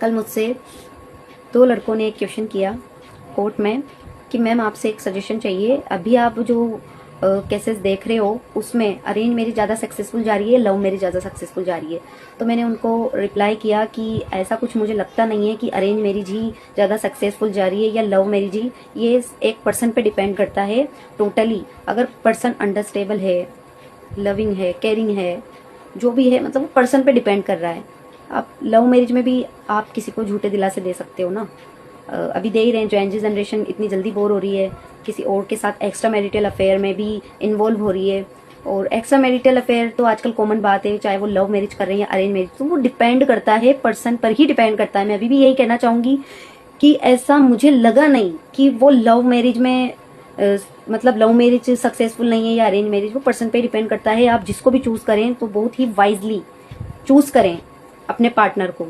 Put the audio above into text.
कल मुझसे 2 लड़कों ने एक क्वेश्चन किया कोर्ट में कि मैम आपसे एक सजेशन चाहिए, अभी आप जो केसेस देख रहे हो उसमें अरेंज मैरिज ज़्यादा सक्सेसफुल जा रही है, लव मैरिज ज़्यादा सक्सेसफुल जा रही है। तो मैंने उनको रिप्लाई किया कि ऐसा कुछ मुझे लगता नहीं है कि अरेंज मैरिज ही ज़्यादा सक्सेसफुल जा रही है या लव मैरिज ही। ये एक पर्सन पे डिपेंड करता है टोटली। अगर पर्सन अंडरस्टेबल है, लविंग है, केयरिंग है, जो भी है, मतलब वो पर्सन पे डिपेंड कर रहा है। आप लव मैरिज में भी आप किसी को झूठे दिलासे दे सकते हो ना। अभी दे ही रहे हैं, जो जनरेशन इतनी जल्दी बोर हो रही है, किसी और के साथ एक्स्ट्रा मैरिटल अफेयर में भी इन्वॉल्व हो रही है। और एक्स्ट्रा मैरिटल अफेयर तो आजकल कॉमन बात है, चाहे वो लव मैरिज कर रहे हैं या अरेंज मैरिज, तो वो डिपेंड करता है, पर्सन पर ही डिपेंड करता है। मैं अभी भी यही कहना चाहूंगी कि ऐसा मुझे लगा नहीं कि वो लव मैरिज में मतलब लव मैरिज सक्सेसफुल नहीं है या अरेंज मैरिज, वो पर्सन पे डिपेंड करता है। आप जिसको भी चूज करें तो बहुत ही वाइजली चूज करें अपने पार्टनर को।